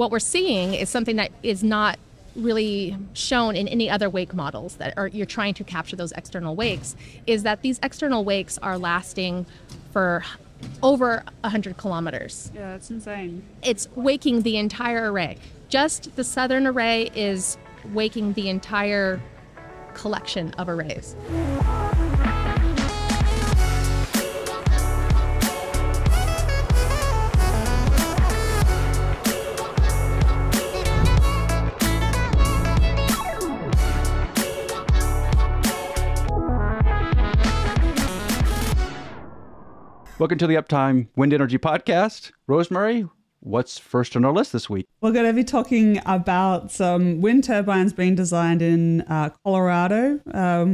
what we're seeing is something that is not really shown in any other wake models that are you're trying to capture those external wakes, is that these external wakes are lasting for over 100 kilometers. Yeah, that's insane. It's waking the entire array. Just the southern array is waking the entire collection of arrays. Welcome to the Uptime Wind Energy Podcast. Rosemary, what's first on our list this week? We're going to be talking about some wind turbines being designed in Colorado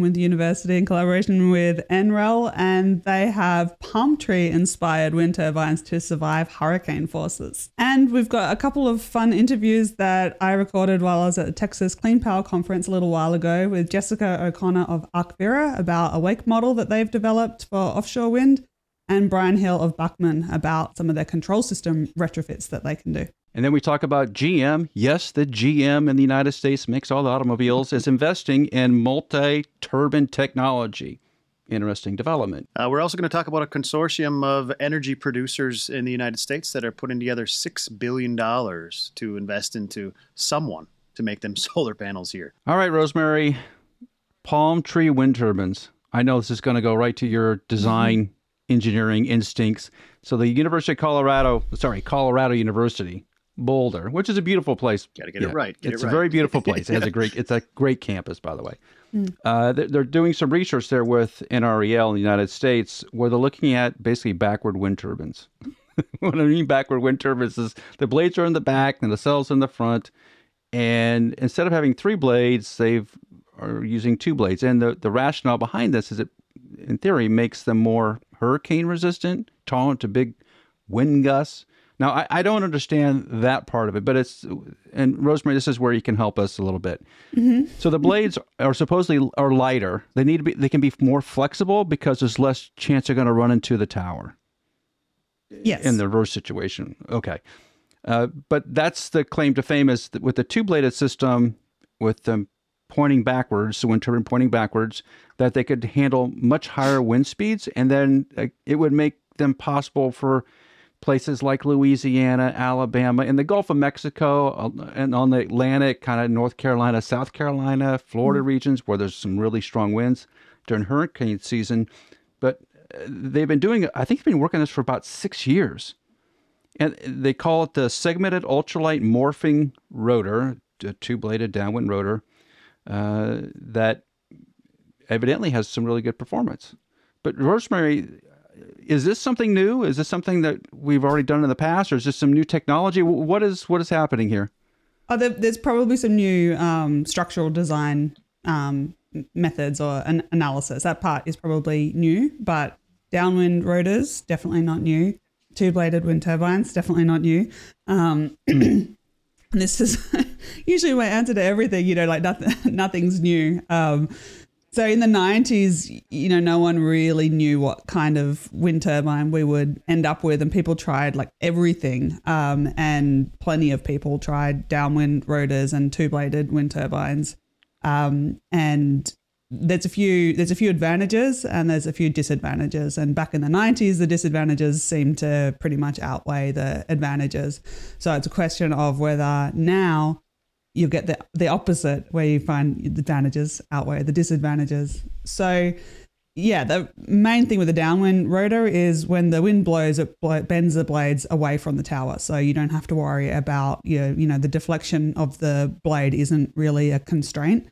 with the university in collaboration with NREL, and they have palm tree-inspired wind turbines to survive hurricane forces. And we've got a couple of fun interviews that I recorded while I was at the Texas Clean Power Conference a little while ago with Jessica O'Connor of ArcVera about a wake model that they've developed for offshore wind, and Brian Hill of Bachmann about some of their control system retrofits that they can do. And then we talk about GM. Yes, the GM in the United States makes all the automobiles, is investing in multi-turbine technology. Interesting development. We're also going to talk about a consortium of energy producers in the United States that are putting together $6 billion to invest into someone to make them solar panels here. All right, Rosemary, palm tree wind turbines. I know this is going to go right to your design engineering instincts. So the University of Colorado University, Boulder, which is a beautiful place. Got to get it right. It's a very beautiful place. It's a great campus, by the way. They're doing some research there with NREL in the United States where they're looking at basically backward wind turbines. What I mean backward wind turbines is the blades are in the back and the cells in the front. And instead of having 3 blades, they are using 2 blades. And the rationale behind this is it, in theory, makes them more hurricane resistant, tolerant to big wind gusts. Now, I don't understand that part of it, but and Rosemary, this is where you can help us a little bit. Mm-hmm. So the blades are supposedly lighter. They can be more flexible because there's less chance they're going to run into the tower. Yes. In the reverse situation. Okay. But that's the claim to fame is that with the 2-bladed system, with them pointing backwards, the wind turbine pointing backwards, that they could handle much higher wind speeds, and then it would make them possible for places like Louisiana, Alabama, and the Gulf of Mexico, and on the Atlantic, kind of North Carolina, South Carolina, Florida regions where there's some really strong winds during hurricane season. But they've been working on this for about 6 years. And they call it the segmented ultralight morphing rotor, a 2-bladed downwind rotor, that evidently has some really good performance. But Rosemary, is this something new? Is this something that we've already done in the past, or is this some new technology? What is happening here? There's probably some new structural design methods or an analysis. That part is probably new, but downwind rotors, definitely not new. 2-bladed wind turbines, definitely not new. This is usually my answer to everything, like nothing's new. So in the 90s, no one really knew what kind of wind turbine we would end up with, and people tried like everything. And plenty of people tried downwind rotors and 2-bladed wind turbines. And there's a few advantages and there's a few disadvantages. And back in the 90s, the disadvantages seemed to pretty much outweigh the advantages. So it's a question of whether now you get the opposite, where you find the advantages outweigh the disadvantages. So yeah, the main thing with the downwind rotor is when the wind blows, it bends the blades away from the tower. So you don't have to worry about, the deflection of the blade isn't really a constraint.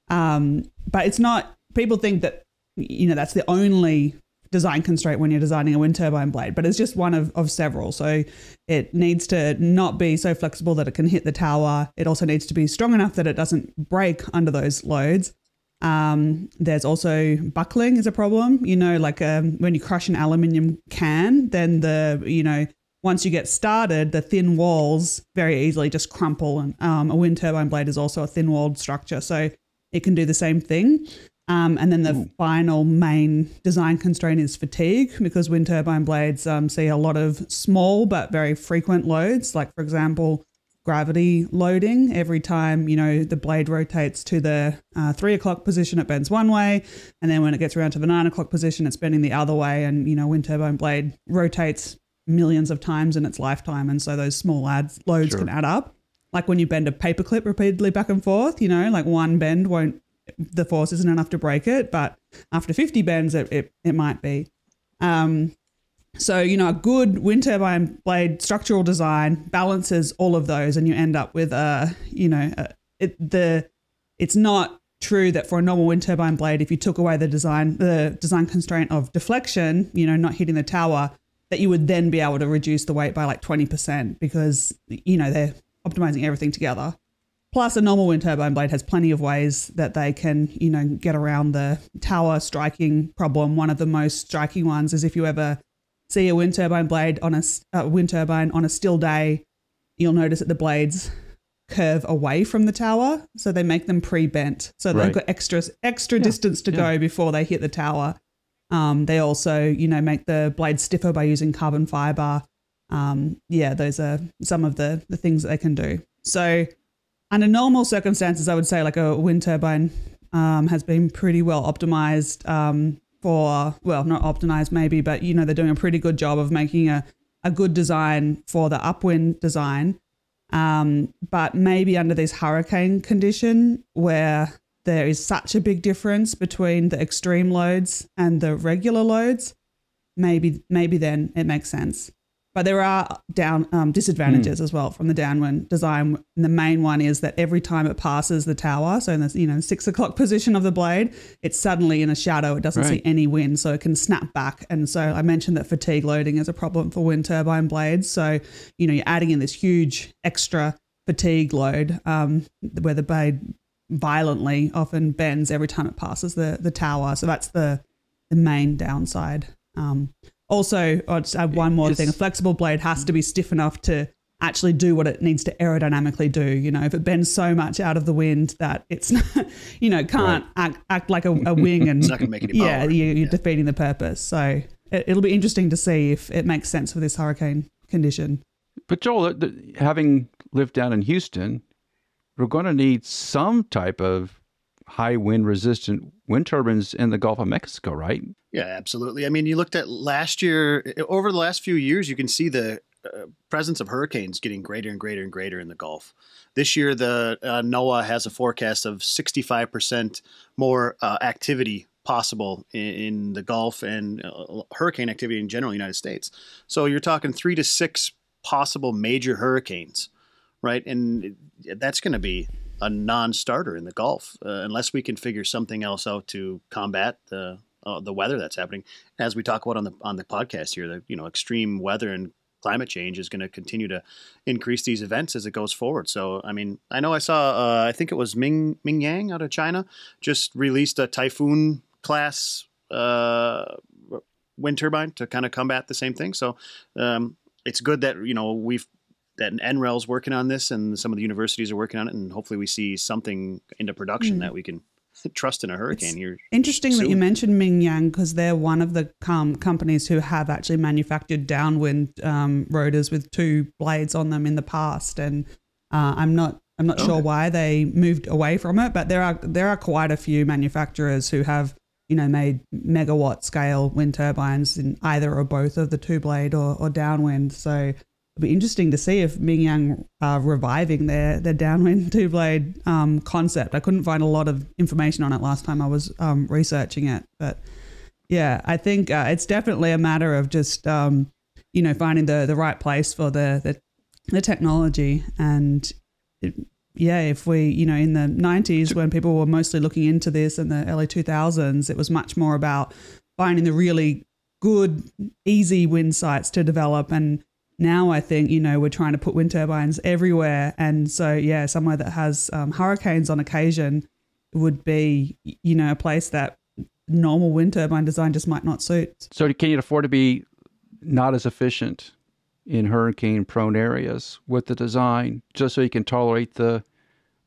But it's not, people think that, that's the only design constraint when you're designing a wind turbine blade, but it's just one of several. So it needs to not be so flexible that it can hit the tower. It also needs to be strong enough that it doesn't break under those loads. There's also buckling is a problem. When you crush an aluminium can, then once you get started, the thin walls very easily just crumple. And a wind turbine blade is also a thin-walled structure. So it can do the same thing. And then the final main design constraint is fatigue, because wind turbine blades see a lot of small but very frequent loads. Like, for example, gravity loading. Every time, the blade rotates to the 3 o'clock position, it bends one way. And then when it gets around to the 9 o'clock position, it's bending the other way. And, wind turbine blade rotates millions of times in its lifetime. And so those small loads can add up. Like when you bend a paperclip repeatedly back and forth, like one bend the force isn't enough to break it. But after 50 bends, it might be. So, a good wind turbine blade structural design balances all of those, and you end up with it's not true that for a normal wind turbine blade, if you took away the design constraint of deflection, not hitting the tower, that you would then be able to reduce the weight by like 20% because, they're optimizing everything together. Plus, a normal wind turbine blade has plenty of ways that they can, get around the tower striking problem. One of the most striking ones is if you ever see a wind turbine blade on a still day, you'll notice that the blades curve away from the tower. So they make them pre-bent. So they've got extra distance to go before they hit the tower. They also, make the blade stiffer by using carbon fiber. Those are some of the things that they can do. So under normal circumstances, I would say like a wind turbine has been pretty well optimized not optimized maybe, but, they're doing a pretty good job of making a good design for the upwind design. But maybe under this hurricane condition where there is such a big difference between the extreme loads and the regular loads, maybe then it makes sense. But there are disadvantages as well from the downwind design. And the main one is that every time it passes the tower, so in the 6 o'clock position of the blade, it's suddenly in a shadow. It doesn't see any wind, so it can snap back. And so I mentioned that fatigue loading is a problem for wind turbine blades. So, you're adding in this huge extra fatigue load where the blade violently often bends every time it passes the tower. So that's the main downside. Also, I'll just add one more thing. A flexible blade has to be stiff enough to actually do what it needs to aerodynamically do. If it bends so much out of the wind that it's, can't act like a wing and it's not going to make any power. Yeah, you're defeating the purpose. So it'll be interesting to see if it makes sense for this hurricane condition. But Joel, having lived down in Houston, we're going to need some type of high wind resistant wind turbines in the Gulf of Mexico, right? Yeah, absolutely. I mean, you looked at last year, over the last few years, you can see the presence of hurricanes getting greater and greater and greater in the Gulf. This year, the NOAA has a forecast of 65% more activity possible in the Gulf and hurricane activity in general in the United States. So you're talking 3 to 6 possible major hurricanes, right? And that's going to be a non-starter in the Gulf unless we can figure something else out to combat the weather that's happening. As we talk about on the podcast here, extreme weather and climate change is going to continue to increase these events as it goes forward. So, I mean, I know I saw, I think it was Mingyang out of China just released a typhoon class wind turbine to kind of combat the same thing. So it's good that, that NREL's working on this and some of the universities are working on it, and hopefully we see something into production that we can trust in a hurricane here. Interesting that you mentioned Mingyang because they're one of the companies who have actually manufactured downwind rotors with 2 blades on them in the past, and I'm not sure why they moved away from it, but there are quite a few manufacturers who have made megawatt scale wind turbines in either or both of the 2 blade or downwind. So it'll be interesting to see if Mingyang are reviving their downwind 2-blade concept. I couldn't find a lot of information on it last time I was researching it. But yeah, I think it's definitely a matter of just, finding the right place for the technology. And if we, in the 90s when people were mostly looking into this in the early 2000s, it was much more about finding the really good, easy wind sites to develop. And now I think, we're trying to put wind turbines everywhere. And so, somewhere that has hurricanes on occasion would be, a place that normal wind turbine design just might not suit. So can you afford to be not as efficient in hurricane-prone areas with the design, just so you can tolerate the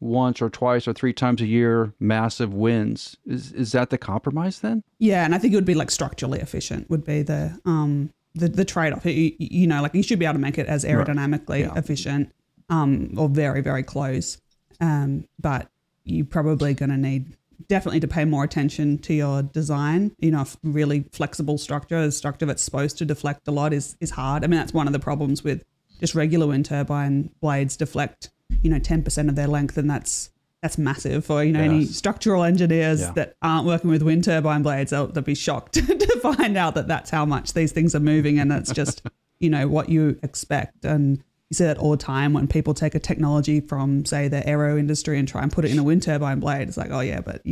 once or twice or 3 times a year massive winds? Is that the compromise then? Yeah, and I think it would be like structurally efficient would be the trade-off. You should be able to make it as aerodynamically efficient or very, very close. But you're probably going to need definitely to pay more attention to your design. You know, a really flexible structure, a structure that's supposed to deflect a lot is hard. I mean, that's one of the problems with just regular wind turbine blades deflect, 10% of their length, and that's massive for, any structural engineers that aren't working with wind turbine blades. They'll be shocked to find out that that's how much these things are moving, and that's just, what you expect. And you see that all the time when people take a technology from, say, the aero industry and try and put it in a wind turbine blade. It's like, oh yeah, but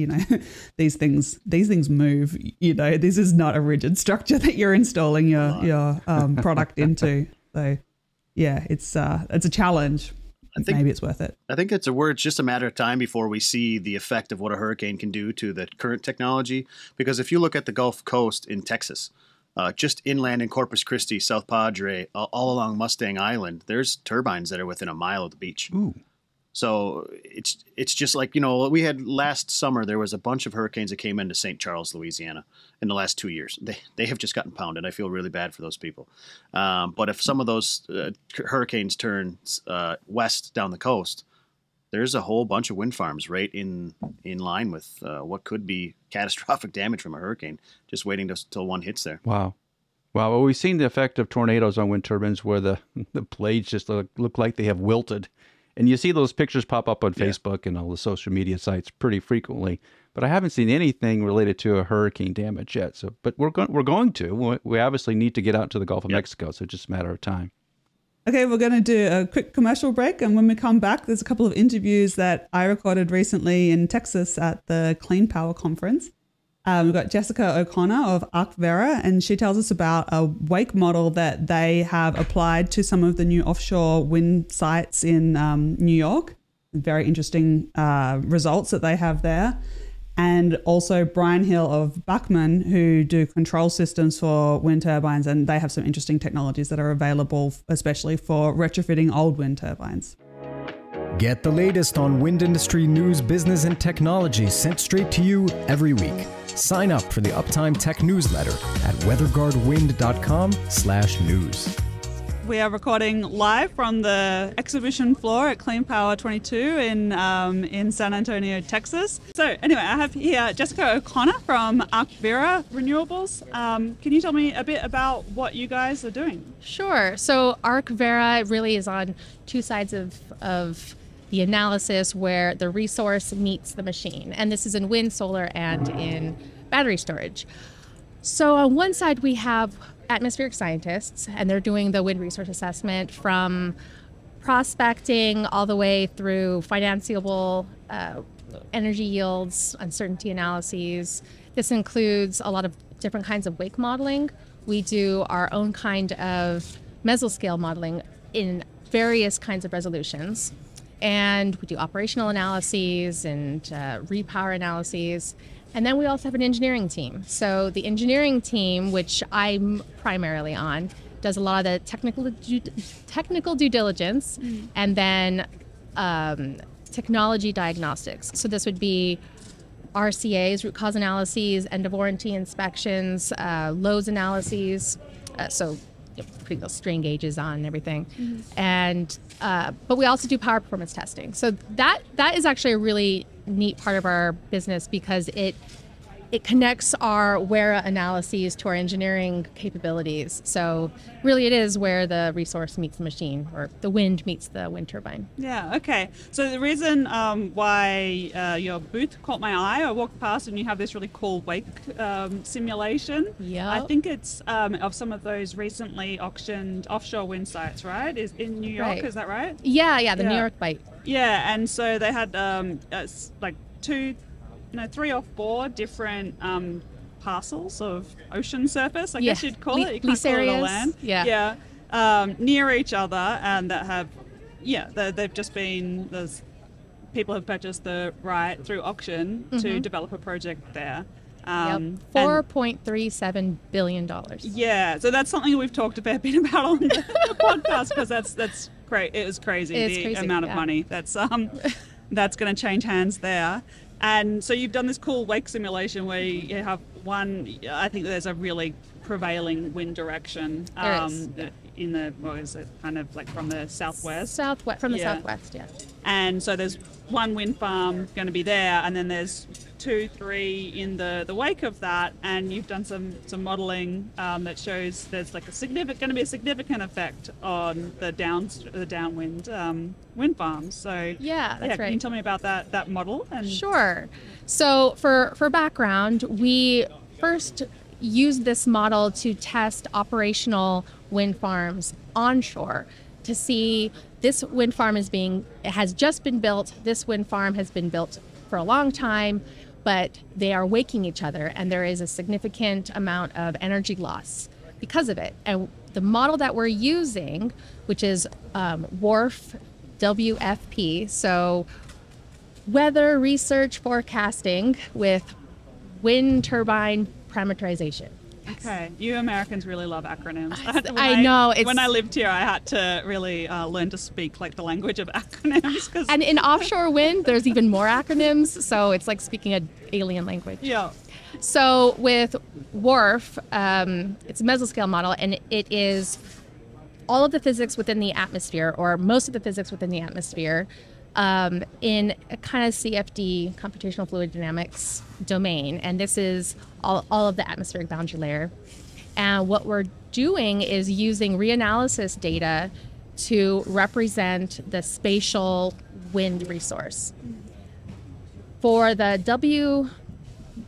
these things move. This is not a rigid structure that you're installing your product into. So yeah, it's a challenge. I think maybe it's worth it. I think it's just a matter of time before we see the effect of what a hurricane can do to the current technology. Because if you look at the Gulf Coast in Texas, just inland in Corpus Christi, South Padre, all along Mustang Island, there's turbines that are within a mile of the beach. Ooh. So it's just like, we had last summer, there was a bunch of hurricanes that came into St. Charles, Louisiana in the last 2 years. They have just gotten pounded. I feel really bad for those people. But if some of those hurricanes turn west down the coast, there's a whole bunch of wind farms right in line with what could be catastrophic damage from a hurricane, just waiting till one hits there. Wow. Well, we've seen the effect of tornadoes on wind turbines where the blades just look like they have wilted. And you see those pictures pop up on Facebook and all the social media sites pretty frequently. But I haven't seen anything related to a hurricane damage yet. But we're going to. We obviously need to get out to the Gulf of Mexico, so it's just a matter of time. Okay, we're going to do a quick commercial break, and when we come back, there's a couple of interviews that I recorded recently in Texas at the Clean Power Conference. We've got Jessica O'Connor of ArcVera, and she tells us about a wake model that they have applied to some of the new offshore wind sites in New York. Very interesting results that they have there. And also Brian Hill of Bachmann, who do control systems for wind turbines, and they have some interesting technologies that are available, especially for retrofitting old wind turbines. Get the latest on wind industry news, business, and technology sent straight to you every week. Sign up for the UPTIME Tech newsletter at weatherguardwind.com/news. We are recording live from the exhibition floor at Clean Power 22 in San Antonio, Texas. So anyway, I have here Jessica O'Connor from ArcVera Renewables. Can you tell me a bit about what you guys are doing? Sure. So ArcVera really is on two sides of the analysis where the resource meets the machine. And this is in wind, solar, and in battery storage. So on one side, we have atmospheric scientists, and they're doing the wind resource assessment from prospecting all the way through financeable energy yields, uncertainty analyses. This includes a lot of different kinds of wake modeling. We do our own kind of mesoscale modeling in various kinds of resolutions. And we do operational analyses and repower analyses. And then we also have an engineering team. So the engineering team, which I'm primarily on, does a lot of the technical due diligence and then technology diagnostics. So this would be RCAs, root cause analyses, end of warranty inspections, loads analyses. Putting those strain gauges on and everything. And but we also do power performance testing. So that is actually a really neat part of our business because it connects our WERA analyses to our engineering capabilities. So really it is where the resource meets the machine, or the wind meets the wind turbine. Yeah, okay. So the reason why your booth caught my eye, I walked past and you have this really cool wake simulation. Yeah. I think it's of some of those recently auctioned offshore wind sites, right? Is in New York, right. Is that right? Yeah, the New York Bight. Yeah, and so they had like 3 or 4 different parcels of ocean surface, I guess you'd call it. You can't call it a land. Yeah. Near each other, and that have, they've just been, people have purchased the right through auction to develop a project there. $4.37 billion. Yeah, so that's something we've talked a fair bit about on the podcast because that's great. It was crazy, the amount of money that's going to change hands there. And so you've done this cool wake simulation where you have one, I think there's a really prevailing wind direction. There is. in the, what is it, kind of like from the southwest? Southwest, from the Yeah. southwest, yeah. And so there's one wind farm going to be there, and then there's 2, 3 in the wake of that. And you've done some modelling that shows there's like going to be a significant effect on the downwind wind farms. So Yeah, that's right. Can you tell me about that model? And Sure. So for background, we first used this model to test operational wind farms onshore to see this wind farm has just been built. This wind farm has been built for a long time, but they are waking each other, and there is a significant amount of energy loss because of it. And the model that we're using, which is WRF WFP, so weather research forecasting with wind turbine parameterization. Okay, you Americans really love acronyms. I know. When I lived here, I had to really learn to speak like the language of acronyms. And in offshore wind, there's even more acronyms, so it's like speaking an alien language. Yeah. So with WRF, it's a mesoscale model, and it is all of the physics within the atmosphere, or most of the physics within the atmosphere, in a kind of CFD, computational fluid dynamics domain. And this is all of the atmospheric boundary layer. And what we're doing is using reanalysis data to represent the spatial wind resource. For the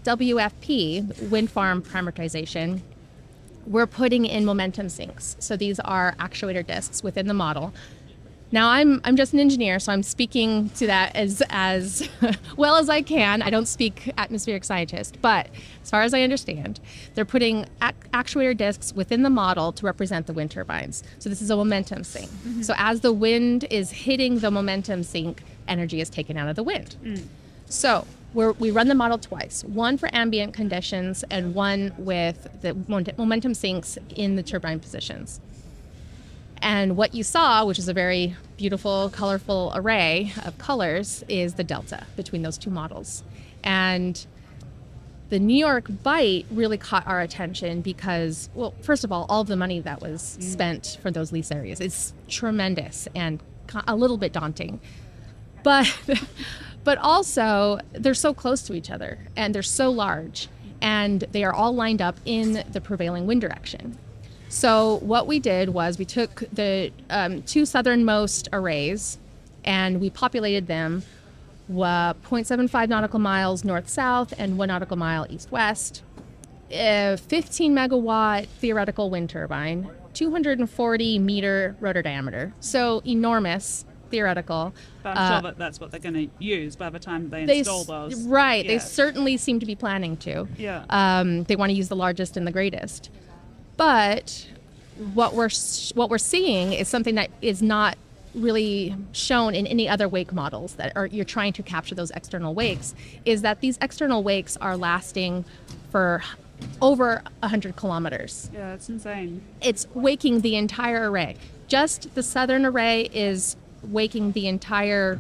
WFP, wind farm parameterization, we're putting in momentum sinks. So these are actuator disks within the model. Now I'm just an engineer, so I'm speaking to that as well as I can. I don't speak atmospheric scientist, but as far as I understand, they're putting actuator disks within the model to represent the wind turbines. So this is a momentum sink. Mm-hmm. So as the wind is hitting the momentum sink, energy is taken out of the wind. So we run the model twice, one for ambient conditions and one with the momentum sinks in the turbine positions. And what you saw, which is a very beautiful, colorful array of colors, is the delta between those two models. And the New York bite really caught our attention because, well, first of all of the money that was spent for those lease areas is tremendous and a little bit daunting. But also, they're so close to each other, and they're so large, and they are all lined up in the prevailing wind direction. So what we did was we took the two southernmost arrays and we populated them 0.75 nautical miles north-south and 1 nautical mile east-west, 15 megawatt theoretical wind turbine, 240 meter rotor diameter, so enormous theoretical. But I'm sure that's what they're going to use by the time they install those. Right, Yeah. They certainly seem to be planning to. Yeah. They want to use the largest and the greatest. But what we're seeing is something that is not really shown in any other wake models that are you're trying to capture those external wakes, is that these external wakes are lasting for over 100 kilometers. Yeah, that's insane. It's waking the entire array. Just the southern array is waking the entire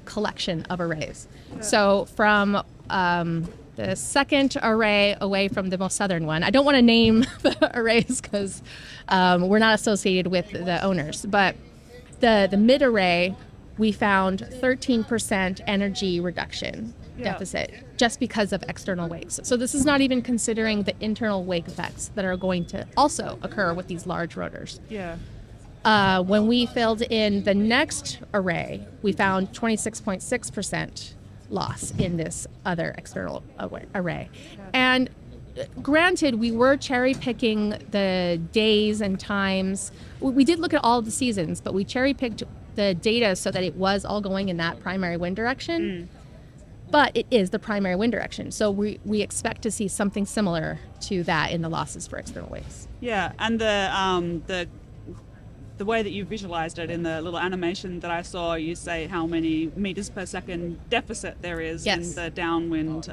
collection of arrays. Yeah. So from the second array away from the most southern one. I don't want to name the arrays because we're not associated with the owners, but the mid array, we found 13% energy reduction deficit just because of external wakes. So this is not even considering the internal wake effects that are going to also occur with these large rotors. Yeah. When we filled in the next array, we found 26.6% loss in this other external array. And granted, we were cherry picking the days and times. We did look at all of the seasons, but we cherry picked the data so that it was all going in that primary wind direction. But it is the primary wind direction. So we expect to see something similar to that in the losses for external wakes. Yeah, and the way that you visualized it in the little animation that I saw, you say how many meters per second deficit there is in the downwind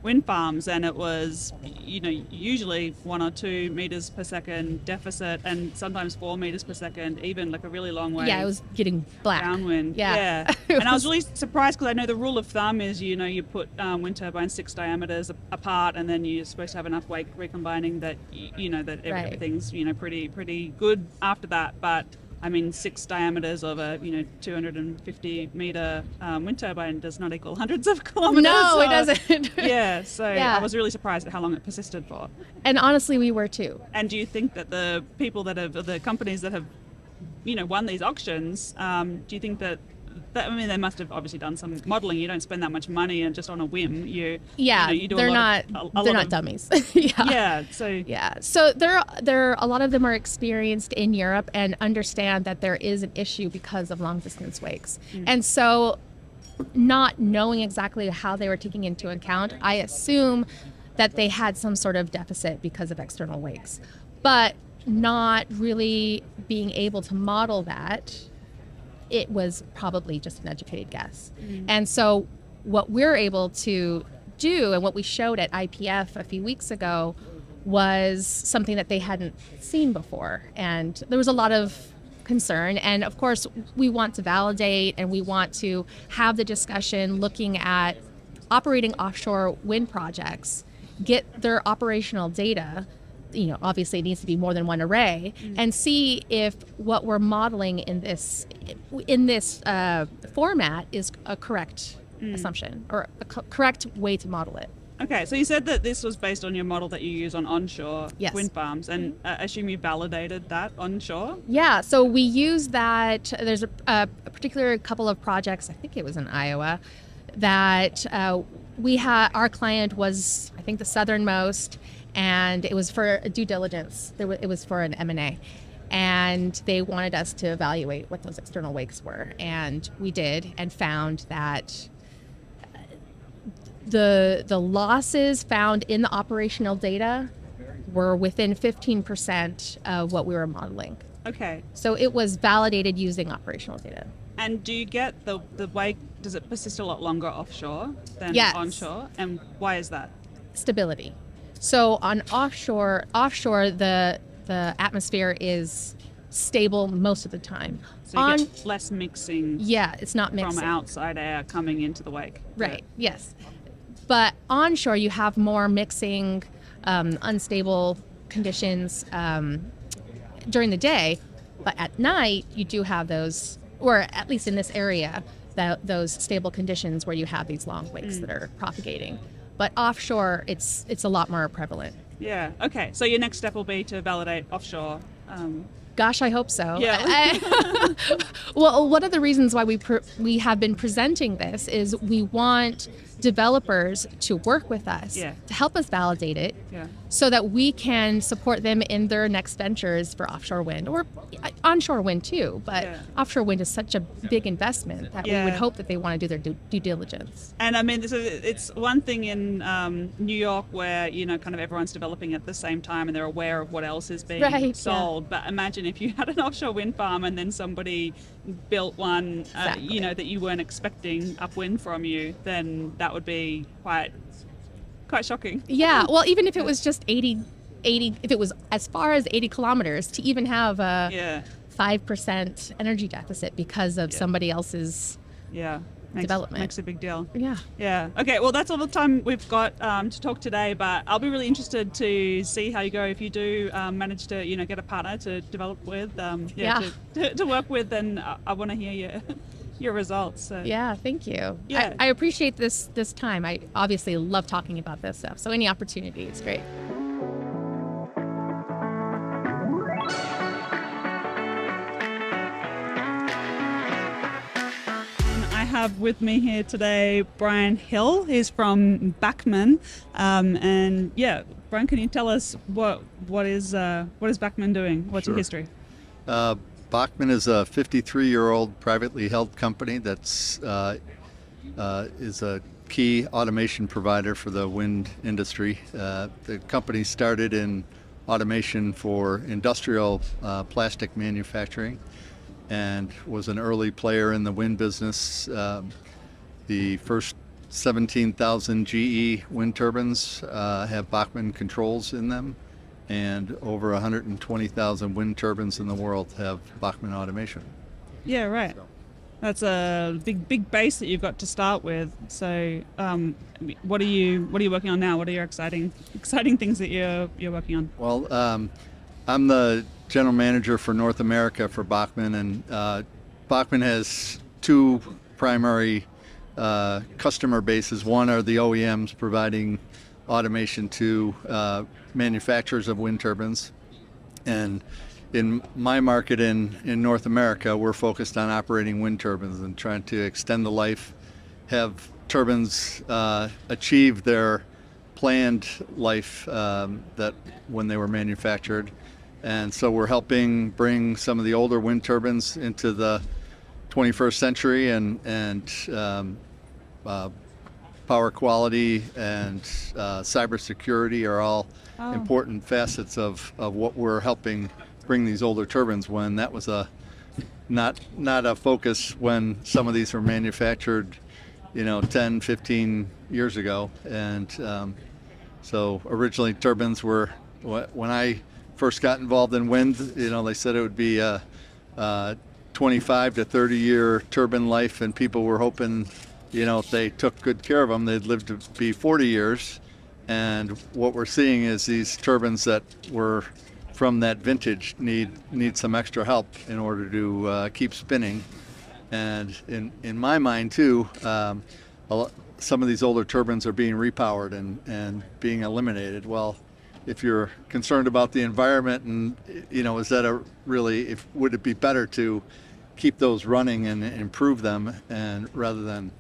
wind farms, and it was, usually 1 or 2 meters per second deficit, and sometimes 4 meters per second, even like a really long way. Yeah, it was getting black. Downwind. Yeah. And I was really surprised because I know the rule of thumb is, you put wind turbines 6 diameters apart, and then you're supposed to have enough wake recombining that, that everything's, pretty good after that. But I mean, 6 diameters of a 250 meter wind turbine does not equal hundreds of kilometers. No, it doesn't. I was really surprised at how long it persisted for. And honestly, we were too. And do you think that the people the companies that have, won these auctions, do you think that they must have obviously done some modeling. You don't spend that much money and just on a whim. You do they're not dummies. So a lot of them are experienced in Europe and understand that there is an issue because of long distance wakes. And so, not knowing exactly how they were taking into account, I assume that they had some sort of deficit because of external wakes, but not really being able to model that. It was probably just an educated guess. And so what we're able to do and what we showed at IPF a few weeks ago was something that they hadn't seen before. And there was a lot of concern. And of course, we want to validate and we want to have the discussion looking at operating offshore wind projects, get their operational data. Obviously it needs to be more than one array, and see if what we're modeling in this format is a correct assumption or a correct way to model it. Okay, so you said that this was based on your model that you use on onshore wind farms, and I assume you validated that onshore? Yeah, so we use that. There's a particular couple of projects, I think it was in Iowa, that our client was, I think, the southernmost, and it was for a due diligence. It was for an M&A, and they wanted us to evaluate what those external wakes were, and we did, and found that the losses found in the operational data were within 15% of what we were modeling. Okay. So it was validated using operational data. And do you get the wake? Does it persist a lot longer offshore than onshore? And why is that? Stability. So on offshore, the atmosphere is stable most of the time. So you get less mixing. Yeah, it's not mixing from outside air coming into the wake. Right. Yes, but onshore you have more mixing, unstable conditions during the day, but at night you do have those, or at least in this area, those stable conditions where you have these long wakes that are propagating. But offshore, it's a lot more prevalent. Yeah. Okay. So your next step will be to validate offshore. Gosh, I hope so. Yeah. Well, one of the reasons why we have been presenting this is we want developers to work with us to help us validate it so that we can support them in their next ventures for offshore wind or onshore wind too. But offshore wind is such a big investment that we would hope that they want to do their due diligence. And I mean, it's one thing in New York where, kind of everyone's developing at the same time and they're aware of what else is being sold. But imagine if you had an offshore wind farm and then somebody built one, that you weren't expecting upwind from you, then that would be quite shocking. Yeah, well, even if it was just 80, if it was as far as 80 kilometers, to even have a 5% energy deficit because of somebody else's development. Makes a big deal. Yeah. Yeah. Okay, well, that's all the time we've got to talk today, but I'll be really interested to see how you go if you do manage to, get a partner to develop with, to work with, and I want to hear your results. So. Yeah, thank you. Yeah. I appreciate this time. I obviously love talking about this stuff, so any opportunity is great. Have with me here today Brian Hill. He's from Bachmann, and Brian, can you tell us what is Bachmann doing? What's your history? Bachmann is a 53-year-old privately held company that's is a key automation provider for the wind industry. The company started in automation for industrial plastic manufacturing, and was an early player in the wind business. The first 17,000 GE wind turbines have Bachmann controls in them, and over 120,000 wind turbines in the world have Bachmann automation. Yeah, right. That's a big base that you've got to start with. So, what are you working on now? What are your exciting things that you're working on? Well, I'm the general manager for North America for Bachmann, and Bachmann has two primary customer bases. One are the OEMs providing automation to manufacturers of wind turbines, and in my market in North America, we're focused on operating wind turbines and trying to extend the life, have turbines achieve their planned life that when they were manufactured. And so we're helping bring some of the older wind turbines into the 21st century, and power quality and cybersecurity are all important facets of what we're helping bring these older turbines, when that was not a focus when some of these were manufactured 10, 15 years ago. And so originally turbines were, when I first got involved in wind, they said it would be a 25 to 30 year turbine life, and people were hoping if they took good care of them, they'd live to be 40 years. And what we're seeing is these turbines that were from that vintage need some extra help in order to keep spinning. And in my mind too, some of these older turbines are being repowered and being eliminated. Well, if you're concerned about the environment, and is that would it be better to keep those running and improve them, and rather than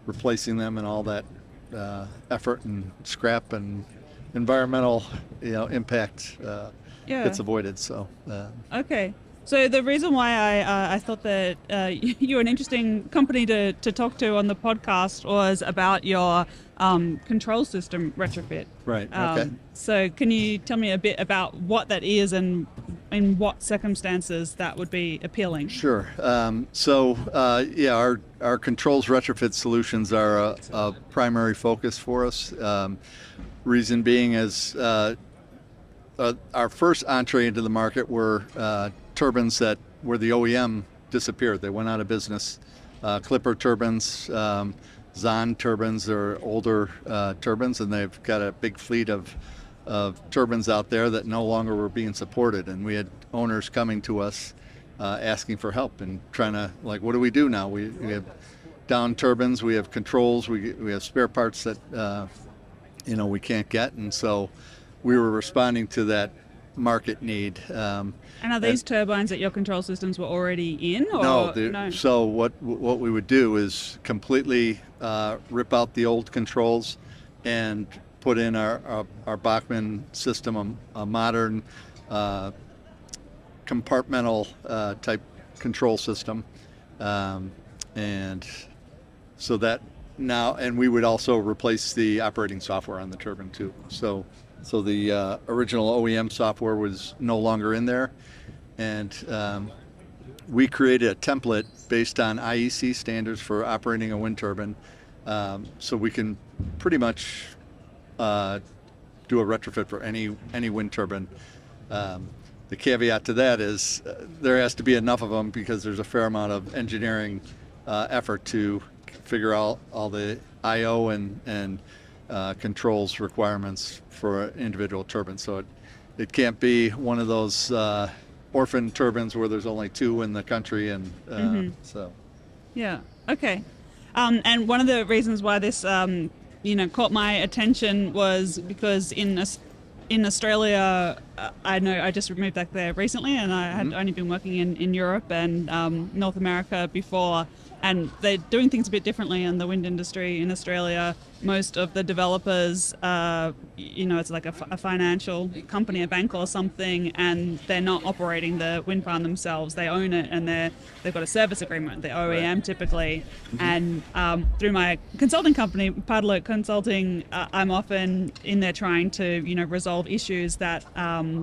replacing them and all that effort and scrap and environmental impact gets avoided. So okay. So the reason why I thought that you're an interesting company to talk to on the podcast was about your control system retrofit. Right. Okay. So can you tell me a bit about what that is and in what circumstances that would be appealing? Sure. Our controls retrofit solutions are a primary focus for us. Reason being is our first entree into the market were turbines that where the OEM disappeared. They went out of business. Clipper turbines, Zahn turbines are older turbines, and they've got a big fleet of turbines out there that no longer were being supported. And we had owners coming to us asking for help and trying to, what do we do now? We have down turbines, we have controls, we have spare parts that we can't get. And so we were responding to that market need. And are these turbines that your control systems were already in? Or? No. So what we would do is completely rip out the old controls and put in our Bachmann system, a modern compartmental type control system, and so that now, and we would also replace the operating software on the turbine too. So the original OEM software was no longer in there, and we created a template based on IEC standards for operating a wind turbine, so we can pretty much do a retrofit for any wind turbine. The caveat to that is there has to be enough of them, because there's a fair amount of engineering effort to figure out all the I/O and controls requirements for an individual turbine. So it can't be one of those orphan turbines where there's only two in the country, and so. Yeah. Okay. And one of the reasons why this caught my attention was because in Australia, I know I just moved back there recently, and I had only been working in Europe and North America before, and they're doing things a bit differently in the wind industry in Australia. Most of the developers, it's like a financial company, a bank or something, and they're not operating the wind farm themselves. They own it, and they've got a service agreement, the OEM typically. And through my consulting company, Padlock Consulting, I'm often in there trying to, resolve issues that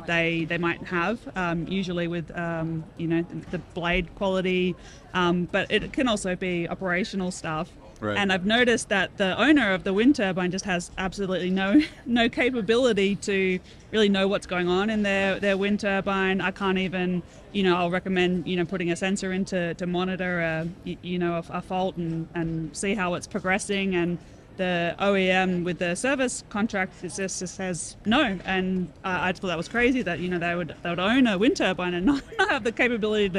they might have, usually with, the blade quality. But it can also SOP operational stuff. Right. And I've noticed that the owner of the wind turbine just has absolutely no capability to really know what's going on in their wind turbine. I can't even, I'll recommend, putting a sensor in to monitor a fault and see how it's progressing. And the OEM with the service contract just says no. And I thought that was crazy that, they would own a wind turbine and not have the capability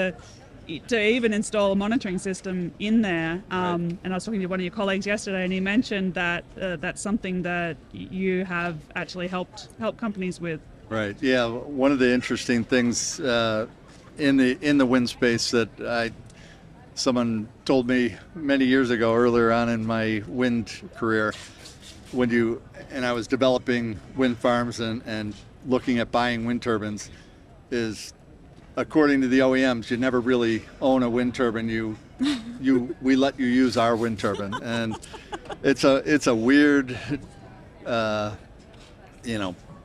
to even install a monitoring system in there. And I was talking to one of your colleagues yesterday, and he mentioned that that's something that you have actually helped companies with. Right. Yeah. One of the interesting things in the wind space that someone told me many years ago, earlier on in my wind career, and I was developing wind farms and looking at buying wind turbines, is, according to the OEMs, you never really own a wind turbine. We let you use our wind turbine, and it's a weird,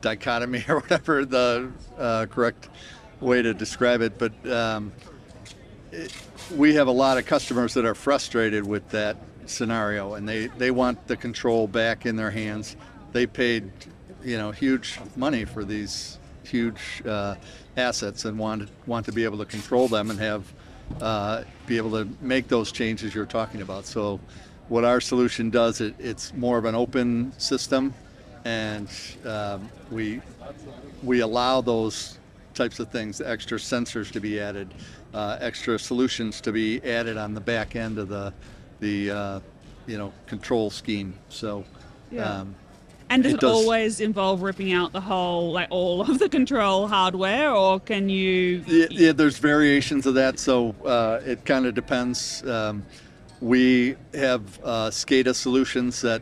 dichotomy or whatever the correct way to describe it. But we have a lot of customers that are frustrated with that scenario, and they want the control back in their hands. They paid, huge money for these huge assets and want to be able to control them and be able to make those changes you're talking about. So what our solution does, it's more of an open system, and we allow those types of things, extra sensors to be added, extra solutions to be added on the back end of the control scheme. So yeah. And does it always involve ripping out the whole, all of the control hardware, or can you? Yeah, there's variations of that, so it kind of depends. We have SCADA solutions that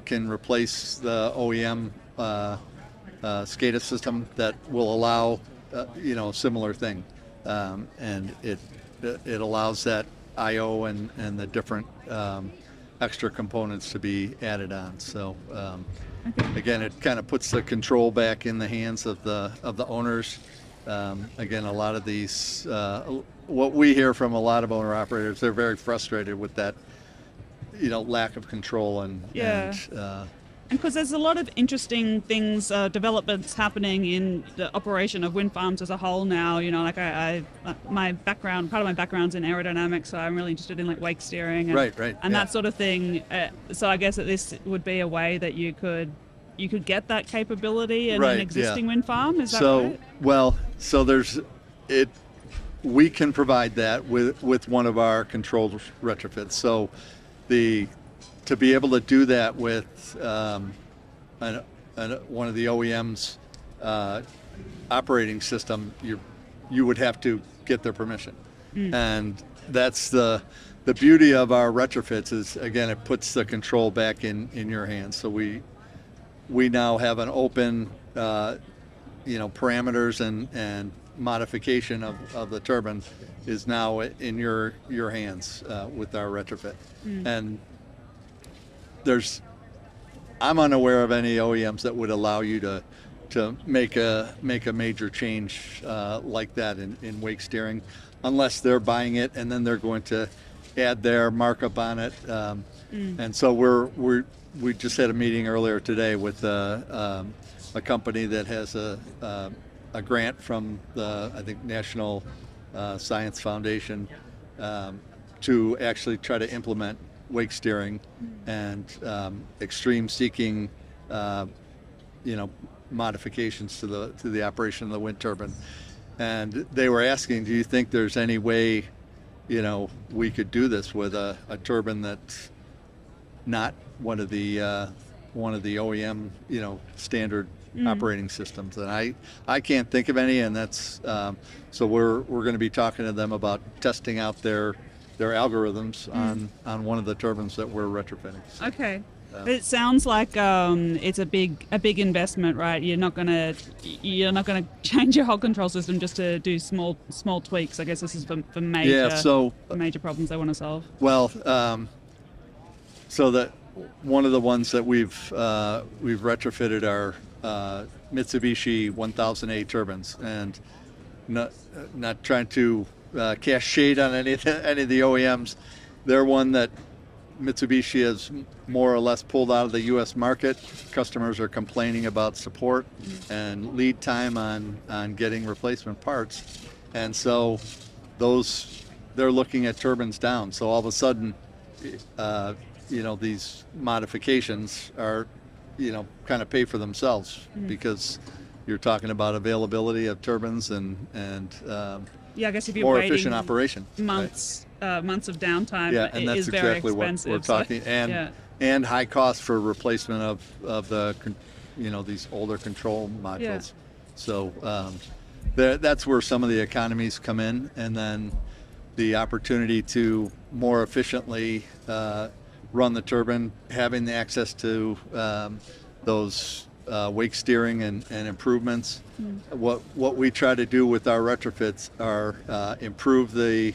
can replace the OEM SCADA system that will allow, similar thing, and it allows that I/O and the different extra components to be added on. So. Again, it kind of puts the control back in the hands of the owners. Again, a lot of these, what we hear from a lot of owner operators, they're very frustrated with that, lack of control and because there's a lot of interesting things, developments happening in the operation of wind farms as a whole now. Part of my background's in aerodynamics, so I'm really interested in wake steering and that sort of thing. So I guess that this would be a way that you could get that capability in an existing wind farm. Is that right? Well, so we can provide that with one of our controlled retrofits. So to be able to do that with one of the OEM's operating system, you would have to get their permission. And that's the beauty of our retrofits is, again, it puts the control back in your hands. So we now have an open parameters and modification of the turbine is now in your hands with our retrofit. And I'm unaware of any OEMs that would allow you to make a major change like that in wake steering, unless they're buying it and then they're going to add their markup on it. And so we just had a meeting earlier today with a company that has a grant from the, I think, National Science Foundation to actually try to implement wake steering and extreme seeking, modifications to the operation of the wind turbine. And they were asking, do you think there's any way, we could do this with a turbine that's not one of the OEM, standard operating systems? And I can't think of any, and that's so we're going to be talking to them about testing out their algorithms on one of the turbines that we're retrofitting. Okay. It sounds like it's a big investment, right? You're not gonna change your whole control system just to do small tweaks. I guess this is for major problems they want to solve. Well, so that one of the ones that we've retrofitted are Mitsubishi 1000A turbines, and not trying to cast shade on any of the OEMs, they're one that Mitsubishi has more or less pulled out of the U.S. market. Customers are complaining about support and lead time on getting replacement parts. And so they're looking at turbines down. So all of a sudden, these modifications are, kind of pay for themselves because you're talking about availability of turbines and I guess if you're more waiting efficient operation. months of downtime, Yeah, and it that's is very exactly what expensive. we're talking. And high cost for replacement of the these older control modules. Yeah. So that's where some of the economies come in, and then the opportunity to more efficiently run the turbine, having the access to those wake steering and improvements. What we try to do with our retrofits are improve the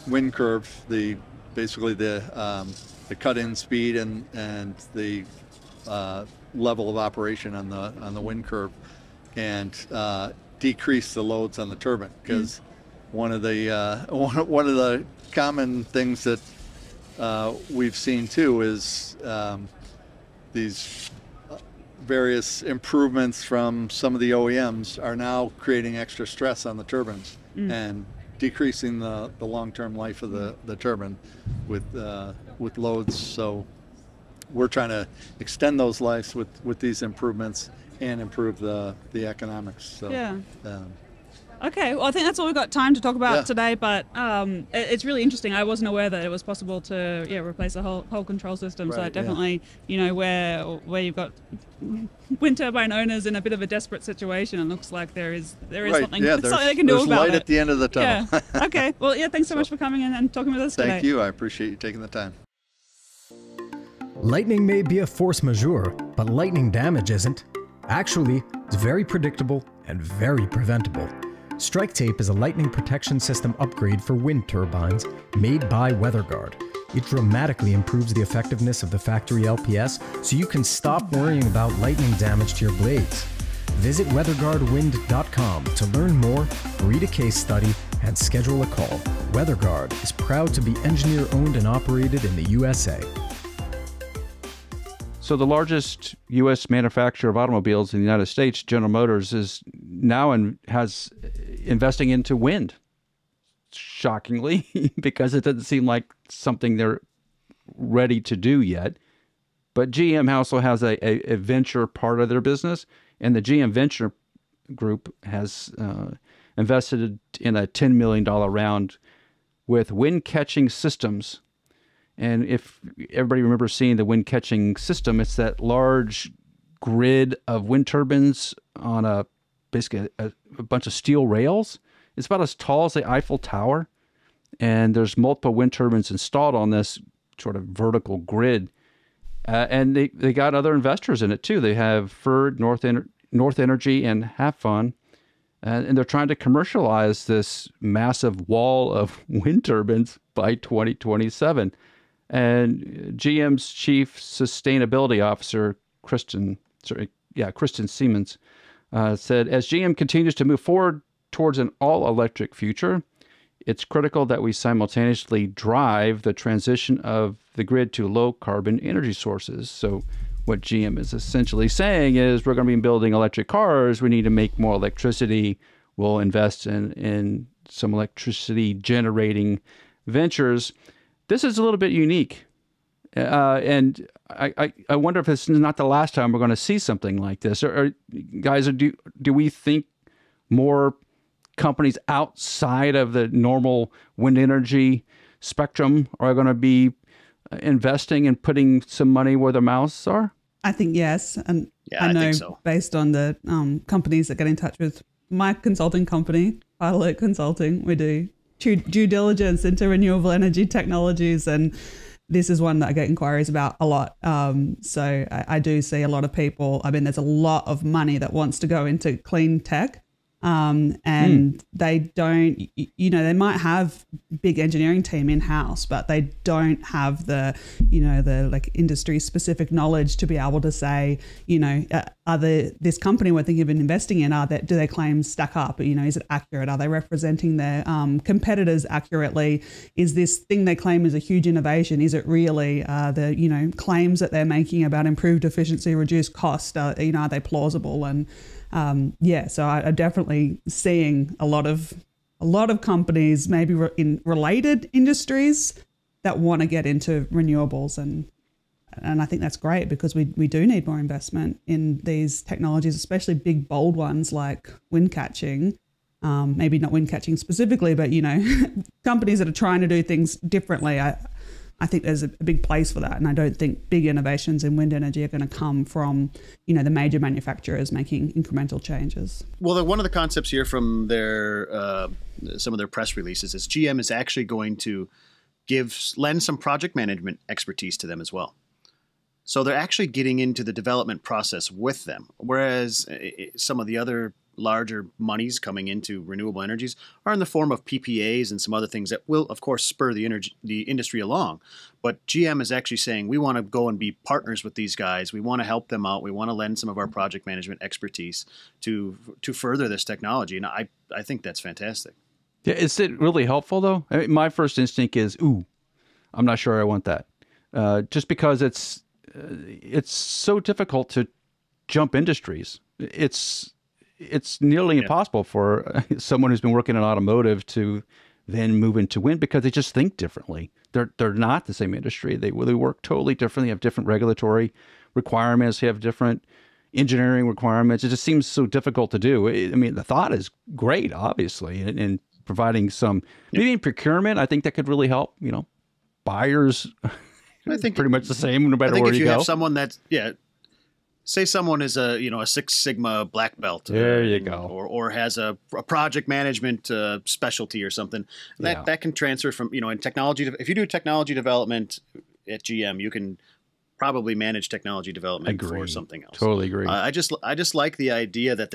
wind curve, basically the cut-in speed and the level of operation on the wind curve, and decrease the loads on the turbine, because one of the common things that we've seen too is these various improvements from some of the OEMs are now creating extra stress on the turbines and decreasing the long-term life of the turbine with loads. So we're trying to extend those lives with these improvements and improve the economics. So, Okay, well, I think that's all we've got time to talk about today, but it's really interesting. I wasn't aware that it was possible to replace a whole control system. Right, so definitely, where you've got wind turbine owners in a bit of a desperate situation, it looks like there is something they can do about it. There's light at the end of the tunnel. Yeah. Okay, well, thanks so much for coming in and talking with us today. Thank you. I appreciate you taking the time. Lightning may be a force majeure, but lightning damage isn't. Actually, it's very predictable and very preventable. Strike Tape is a lightning protection system upgrade for wind turbines made by WeatherGuard. It dramatically improves the effectiveness of the factory LPS, so you can stop worrying about lightning damage to your blades. Visit weatherguardwind.com to learn more, read a case study, and schedule a call. WeatherGuard is proud to be engineer-owned and operated in the USA. So the largest U.S. manufacturer of automobiles in the United States, General Motors, is now has investing into wind. Shockingly, because it doesn't seem like something they're ready to do yet. But GM also has a venture part of their business, and the GM Venture Group has invested in a $10 million round with wind catching systems. And if everybody remembers seeing the wind catching system, it's that large grid of wind turbines on basically a bunch of steel rails. It's about as tall as the Eiffel Tower. And there's multiple wind turbines installed on this sort of vertical grid. And they got other investors in it too. They have Ferd, North Energy, and Hafun. And they're trying to commercialize this massive wall of wind turbines by 2027. And GM's chief sustainability officer, Kristen Siemens, said, as GM continues to move forward towards an all-electric future, it's critical that we simultaneously drive the transition of the grid to low-carbon energy sources. So what GM is essentially saying is we're going to be building electric cars. We need to make more electricity. We'll invest in some electricity generating ventures. This is a little bit unique. And I wonder if this is not the last time we're going to see something like this. Guys, do we think more companies outside of the normal wind energy spectrum are going to be investing and putting some money where their mouths are? I think yes. And I know think so. Based on the companies that get in touch with my consulting company, Pilot Consulting, we do due diligence into renewable energy technologies, and this is one that I get inquiries about a lot. So I do see a lot of people. I mean, there's a lot of money that wants to go into clean tech, and they don't, they might have big engineering team in house, but they don't have the like industry specific knowledge to be able to say, this company we're thinking of investing in, do their claims stack up? Is it accurate? Are they representing their competitors accurately? Is this thing they claim is a huge innovation? Is it really the claims that they're making about improved efficiency, reduced cost? Are they plausible? And so I'm definitely seeing a lot of companies, maybe in related industries, that want to get into renewables, and I think that's great, because we do need more investment in these technologies, especially big bold ones like wind catching. Maybe not wind catching specifically, but companies that are trying to do things differently. I think there's a big place for that, and I don't think big innovations in wind energy are going to come from, the major manufacturers making incremental changes. Well, one of the concepts here from their some of their press releases is GM is actually going to lend some project management expertise to them as well. So they're actually getting into the development process with them, whereas some of the other larger monies coming into renewable energies are in the form of PPAs and some other things that will, of course, spur the industry along. But GM is actually saying, we want to go and be partners with these guys. We want to help them out. We want to lend some of our project management expertise to further this technology. And I think that's fantastic. Yeah, is it really helpful, though? I mean, my first instinct is, I'm not sure I want that. Just because it's so difficult to jump industries. It's nearly impossible for someone who's been working in automotive to then move into wind, because they just think differently. They're not the same industry. They work totally differently, have different regulatory requirements, have different engineering requirements. It just seems so difficult to do. I mean, the thought is great, obviously, and providing some, maybe in procurement, I think that could really help. Buyers, I think pretty much the same no matter where you go. I think if you have someone that's, say someone is a Six Sigma black belt, there you go, or has a project management specialty or something, that can transfer from in technology. If you do technology development at GM, you can probably manage technology development for something else. Totally agree. I just like the idea that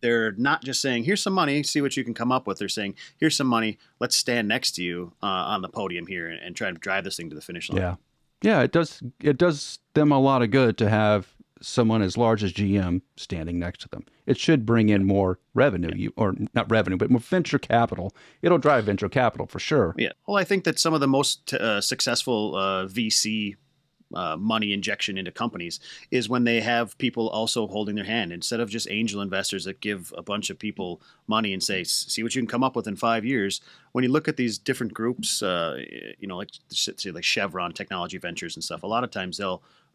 they're not just saying, here's some money, see what you can come up with. They're saying, here's some money, let's stand next to you on the podium here and try to drive this thing to the finish line. Yeah, it does them a lot of good to have someone as large as GM standing next to them. It should bring in more revenue, or not revenue, but more venture capital. It'll drive venture capital for sure. Yeah. Well, I think that some of the most successful VC money injection into companies is when they have people also holding their hand, instead of just angel investors that give a bunch of people money and say, see what you can come up with in 5 years. When you look at these different groups, like Chevron Technology Ventures and stuff, a lot of times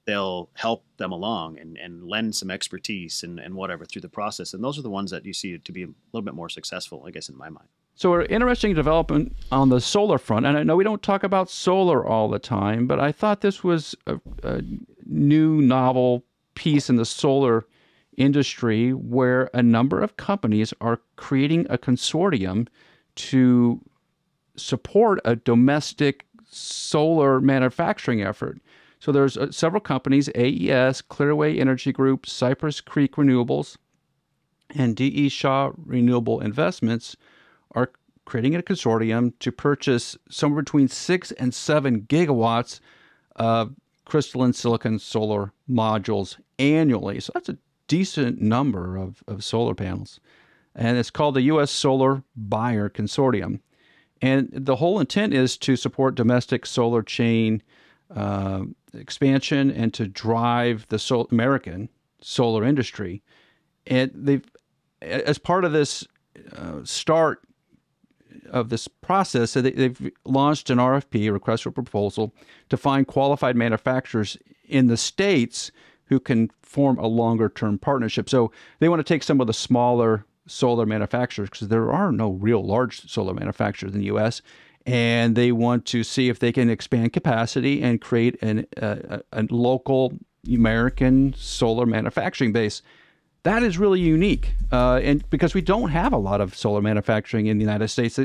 they'll help them along and lend some expertise and whatever through the process. And those are the ones that you see to be a little bit more successful, I guess, in my mind. So an interesting development on the solar front. And I know we don't talk about solar all the time, but I thought this was a new novel piece in the solar industry where a number of companies are creating a consortium to support a domestic solar manufacturing effort. So there's several companies, AES, Clearway Energy Group, Cypress Creek Renewables, and D.E. Shaw Renewable Investments are creating a consortium to purchase somewhere between 6 and 7 gigawatts of crystalline silicon solar modules annually. So that's a decent number of solar panels. And it's called the U.S. Solar Buyer Consortium. And the whole intent is to support domestic solar chain expansion and to drive the American solar industry. And they've, as part of this start of this process, so they've launched an RFP, a request for proposal, to find qualified manufacturers in the states who can form a longer-term partnership. So they want to take some of the smaller solar manufacturers, because there are no real large solar manufacturers in the U.S., and they want to see if they can expand capacity and create a local American solar manufacturing base. That is really unique, and because we don't have a lot of solar manufacturing in the United States.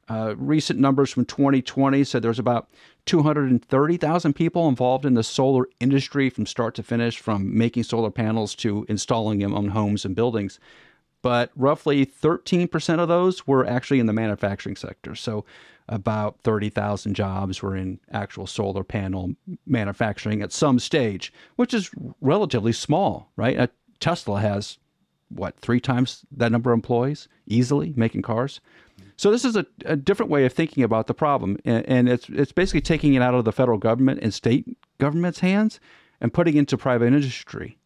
Recent numbers from 2020 said there's about 230,000 people involved in the solar industry from start to finish, from making solar panels to installing them on homes and buildings. but roughly 13% of those were actually in the manufacturing sector. So about 30,000 jobs were in actual solar panel manufacturing at some stage, which is relatively small, right? Tesla has, what, 3 times that number of employees easily making cars? So this is a different way of thinking about the problem. And it's basically taking it out of the federal government and state government's hands and putting it into private industry.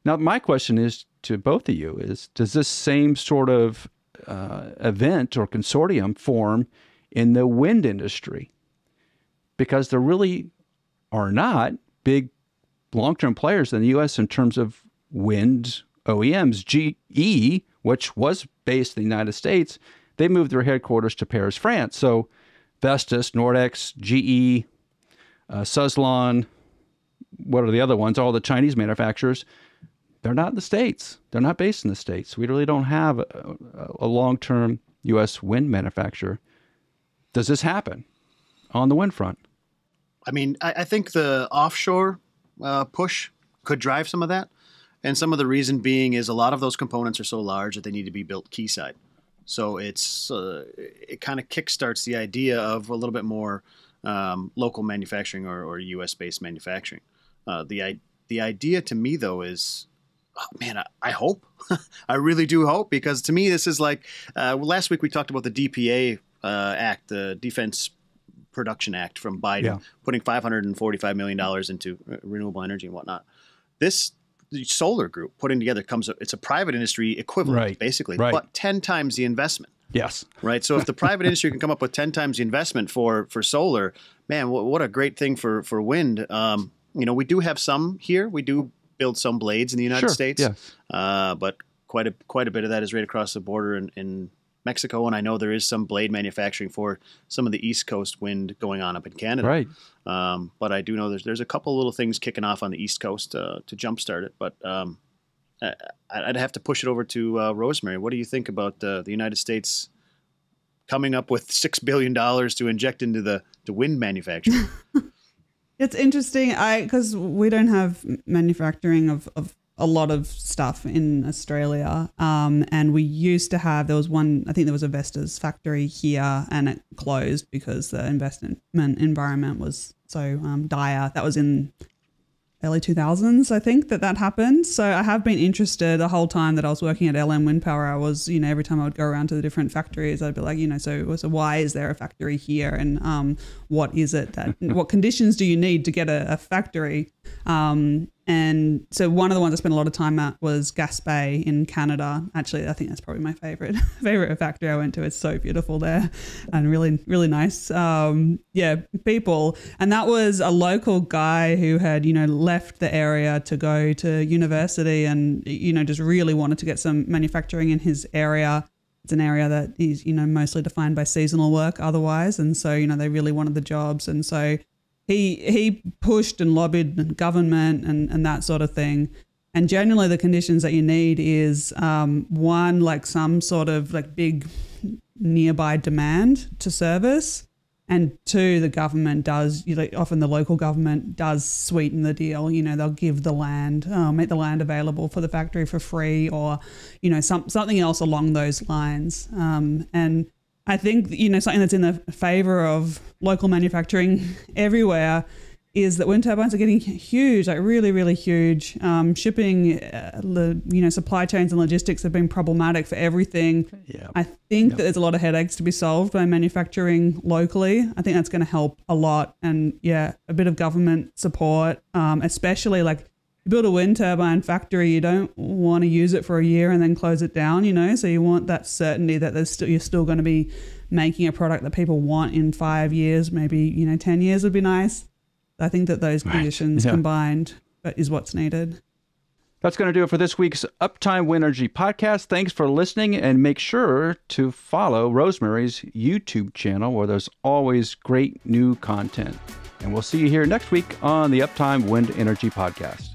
Now, my question is to both of you is, does this same sort of event or consortium form in the wind industry? Because there really are not big long-term players in the U.S. in terms of wind OEMs. GE, which was based in the United States, they moved their headquarters to Paris, France. So Vestas, Nordex, GE, Suzlon, what are the other ones? All the Chinese manufacturers, they're not in the States. They're not based in the States. We really don't have a long-term U.S. wind manufacturer. Does this happen on the wind front? I mean, I think the offshore push could drive some of that. And some of the reason being is a lot of those components are so large that they need to be built quayside. So it kind of kickstarts the idea of a little bit more local manufacturing or U.S.-based manufacturing. The idea to me, though, is, oh, man, I hope. I really do hope, because to me this is like last week we talked about the DPA Act, the Defense Production Act from Biden, putting $545 million into renewable energy and whatnot. The solar group putting together it's a private industry equivalent, basically, but 10 times the investment. Yes. Right. So if the private industry can come up with 10 times the investment for solar, man, what a great thing for wind. We do have some here. We do build some blades in the United States, but quite a bit of that is right across the border in Mexico, and I know there is some blade manufacturing for some of the East Coast wind going on up in Canada. Right. But I do know there's a couple little things kicking off on the East Coast to jumpstart it. But I'd have to push it over to Rosemary. What do you think about the United States coming up with $6 billion to inject into the wind manufacturing? It's interesting, because we don't have manufacturing of a lot of stuff in Australia, and we used to have, there was a Vestas factory here, and it closed because the investment environment was so dire. That was in early 2000s, I think, that happened. So I have been interested the whole time that I was working at LM Wind Power. I was, every time I would go around to the different factories, I'd be like, so why is there a factory here? And what is it what conditions do you need to get a factory? And so one of the ones I spent a lot of time at was Gas Bay in Canada. Actually, I think that's probably my favorite factory I went to. It's so beautiful there and really, really nice. People. And that was a local guy who had, left the area to go to university and, just really wanted to get some manufacturing in his area. It's an area that is, mostly defined by seasonal work otherwise. And so, they really wanted the jobs. And so he pushed and lobbied government and that sort of thing. And generally the conditions that you need is one, like some sort of like big nearby demand to service. And two, the government does, often the local government does sweeten the deal. They'll give the land, make the land available for the factory for free, or, something else along those lines. And I think, something that's in the favor of local manufacturing everywhere is that wind turbines are getting huge, like really, really huge. Shipping, supply chains and logistics have been problematic for everything. Yeah. I think that there's a lot of headaches to be solved by manufacturing locally. I think that's going to help a lot. And a bit of government support, especially like you build a wind turbine factory, you don't want to use it for a year and then close it down, so you want that certainty that you're still going to be making a product that people want in 5 years, maybe, 10 years would be nice. I think that those conditions combined is what's needed. That's going to do it for this week's Uptime Wind Energy podcast. Thanks for listening, and make sure to follow Rosemary's YouTube channel where there's always great new content. And we'll see you here next week on the Uptime Wind Energy podcast.